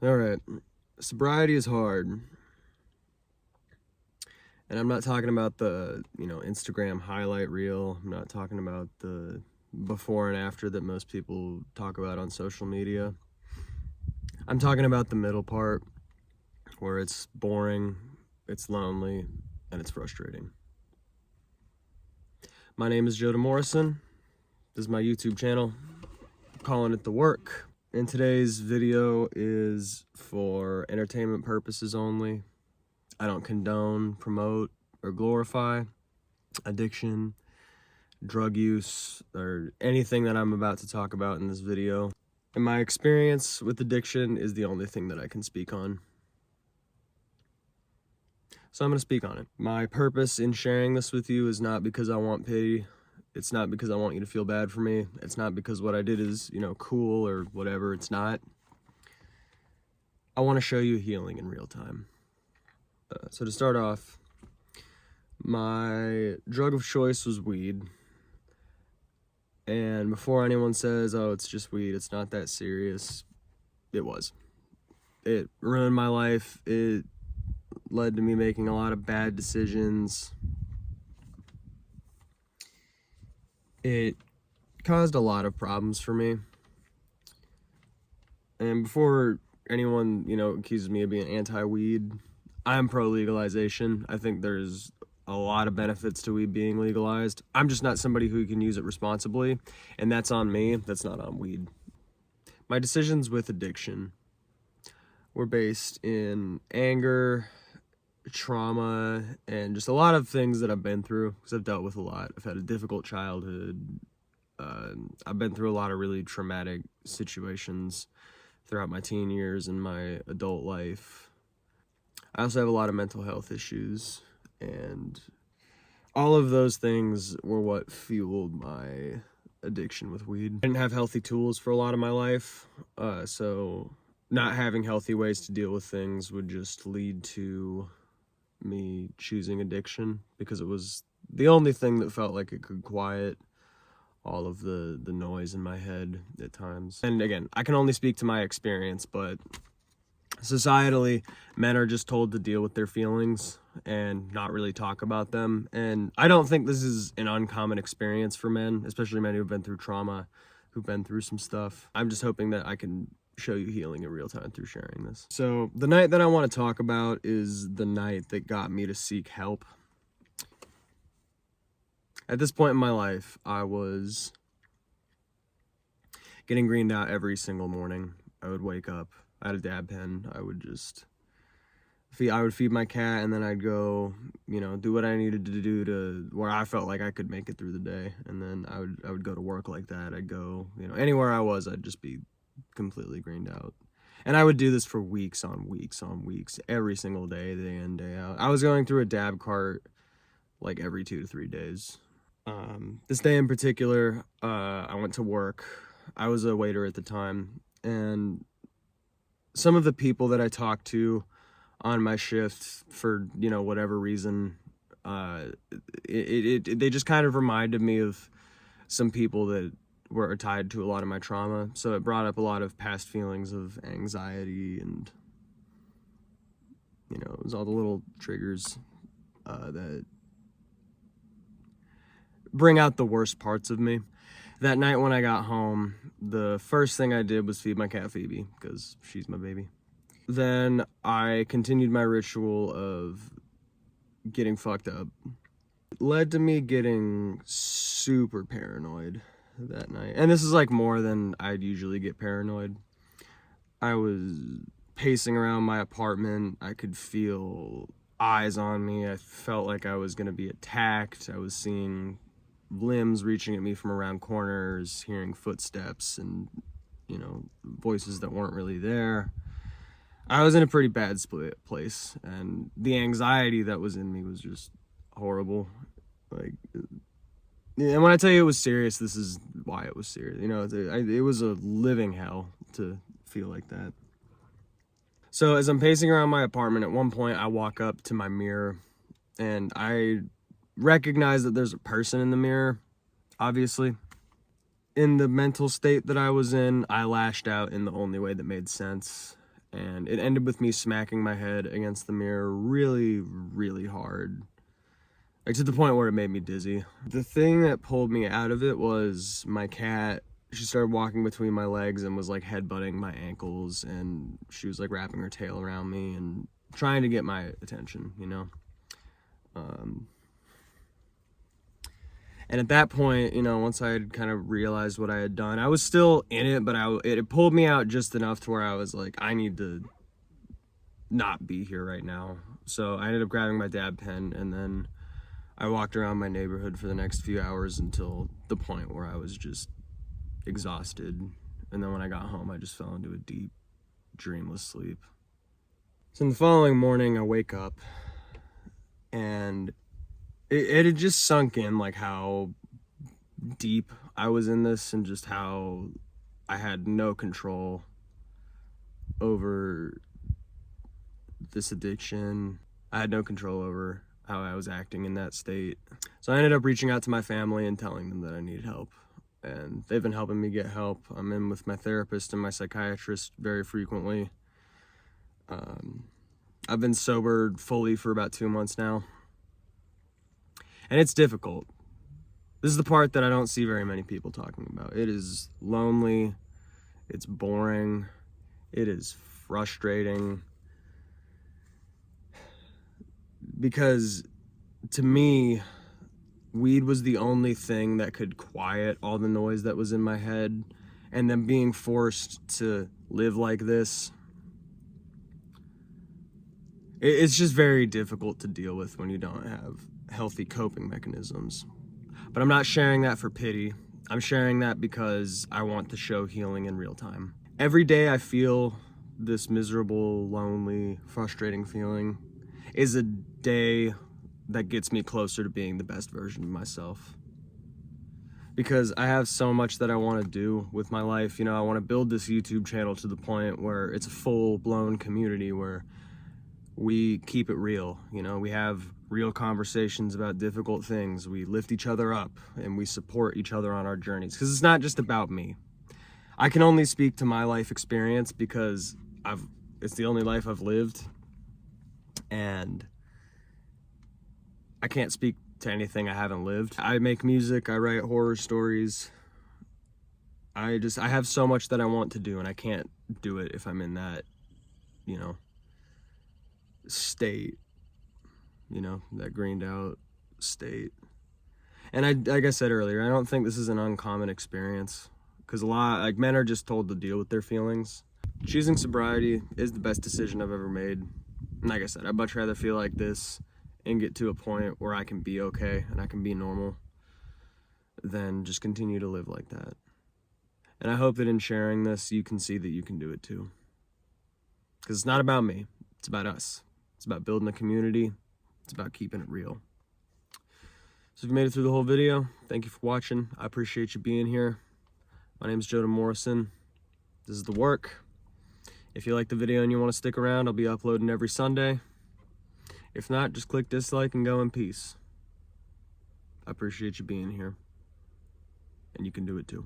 All right, sobriety is hard. And I'm not talking about the, Instagram highlight reel. I'm not talking about the before and after that most people talk about on social media. I'm talking about the middle part where it's boring, it's lonely, and it's frustrating. My name is Joe DeMorrison. This is my YouTube channel. I'm calling it The Work. And today's video is for entertainment purposes only. I don't condone, promote, or glorify addiction, drug use, or anything that I'm about to talk about in this video. And my experience with addiction is the only thing that I can speak on. So I'm going to speak on it. My purpose in sharing this with you is not because I want pity. It's not because I want you to feel bad for me. It's not because what I did is, cool or whatever. It's not. I want to show you healing in real time. So to start off, my drug of choice was weed. And before anyone says, oh, it's just weed, it's not that serious, it was. It ruined my life. It led to me making a lot of bad decisions. It caused a lot of problems for me. And before anyone, accuses me of being anti-weed, I'm pro-legalization. I think there's a lot of benefits to weed being legalized. I'm just not somebody who can use it responsibly, and that's on me. That's not on weed. My decisions with addiction were based in anger, trauma, and just a lot of things that I've been through, because I've dealt with a lot. I've had a difficult childhood. I've been through a lot of really traumatic situations throughout my teen years and my adult life. I also have a lot of mental health issues, and all of those things were what fueled my addiction with weed. I didn't have healthy tools for a lot of my life, so not having healthy ways to deal with things would just lead to me choosing addiction, because it was the only thing that felt like it could quiet all of the noise in my head at times. And again, I can only speak to my experience, but societally, men are just told to deal with their feelings and not really talk about them. And I don't think this is an uncommon experience for men, especially men who've been through trauma, who've been through some stuff. I'm just hoping that I can show you healing in real time through sharing this. So the night that I want to talk about is the night that got me to seek help. At this point in my life, I was getting greened out every single morning. I would wake up, I had a dab pen, I would feed my cat, and then I'd go, do what I needed to do to where I felt like I could make it through the day. And then I would go to work like that. I'd go, anywhere I was, I'd just be completely greened out. And I would do this for weeks on weeks on weeks, every single day in, day out. I was going through a dab cart like every 2 to 3 days. This day in particular, I went to work. I was a waiter at the time, and some of the people that I talked to on my shift, for whatever reason, they just kind of reminded me of some people that were tied to a lot of my trauma. So it brought up a lot of past feelings of anxiety, and it was all the little triggers that bring out the worst parts of me. That night when I got home, the first thing I did was feed my cat Phoebe, because she's my baby. Then I continued my ritual of getting fucked up. It led to me getting super paranoid that night. And this is like more than I'd usually get paranoid. I was pacing around my apartment. I could feel eyes on me. I felt like I was going to be attacked. I was seeing limbs reaching at me from around corners, hearing footsteps and, voices that weren't really there. I was in a pretty bad place, and the anxiety that was in me was just horrible. And when I tell you it was serious, this is why it was serious. It was a living hell to feel like that. So as I'm pacing around my apartment, at one point I walk up to my mirror, and I recognize that there's a person in the mirror, obviously. In the mental state that I was in, I lashed out in the only way that made sense. And it ended with me smacking my head against the mirror really, really hard. Like, to the point where it made me dizzy. The thing that pulled me out of it was my cat. She started walking between my legs and was like headbutting my ankles, and she was like wrapping her tail around me and trying to get my attention, you know? And at that point, you know, once I had kind of realized what I had done, I was still in it, but it pulled me out just enough to where I was like, I need to not be here right now. So I ended up grabbing my dab pen, and then I walked around my neighborhood for the next few hours until the point where I was just exhausted. And then when I got home, I just fell into a deep, dreamless sleep. So in the following morning, I wake up, and it had just sunk in, like, how deep I was in this and just how I had no control over this addiction. I had no control over how I was acting in that state. So I ended up reaching out to my family and telling them that I needed help. And they've been helping me get help. I'm in with my therapist and my psychiatrist very frequently. I've been sober fully for about 2 months now. And it's difficult. This is the part that I don't see very many people talking about. It is lonely. It's boring. It is frustrating. Because to me, weed was the only thing that could quiet all the noise that was in my head. And then being forced to live like this, it's just very difficult to deal with when you don't have healthy coping mechanisms. But I'm not sharing that for pity. I'm sharing that because I want to show healing in real time. Every day I feel this miserable, lonely, frustrating feeling is a day that gets me closer to being the best version of myself. Because I have so much that I want to do with my life. You know, I want to build this YouTube channel to the point where it's a full-blown community where we keep it real. You know, we have real conversations about difficult things. We lift each other up and we support each other on our journeys. Because it's not just about me. I can only speak to my life experience because it's the only life I've lived. And I can't speak to anything I haven't lived. I make music, I write horror stories. I have so much that I want to do, and I can't do it if I'm in that, you know, state, you know, that greened out state. And like I said earlier, I don't think this is an uncommon experience, because a lot, like, men are just told to deal with their feelings. Choosing sobriety is the best decision I've ever made. And like I said, I'd much rather feel like this and get to a point where I can be okay and I can be normal than just continue to live like that. And I hope that in sharing this, you can see that you can do it too. Because it's not about me, it's about us. It's about building a community. It's about keeping it real. So if you made it through the whole video, thank you for watching. I appreciate you being here. My name is Joda Morrison. This is The Work. If you like the video and you want to stick around, I'll be uploading every Sunday. If not, just click dislike and go in peace. I appreciate you being here. And you can do it too.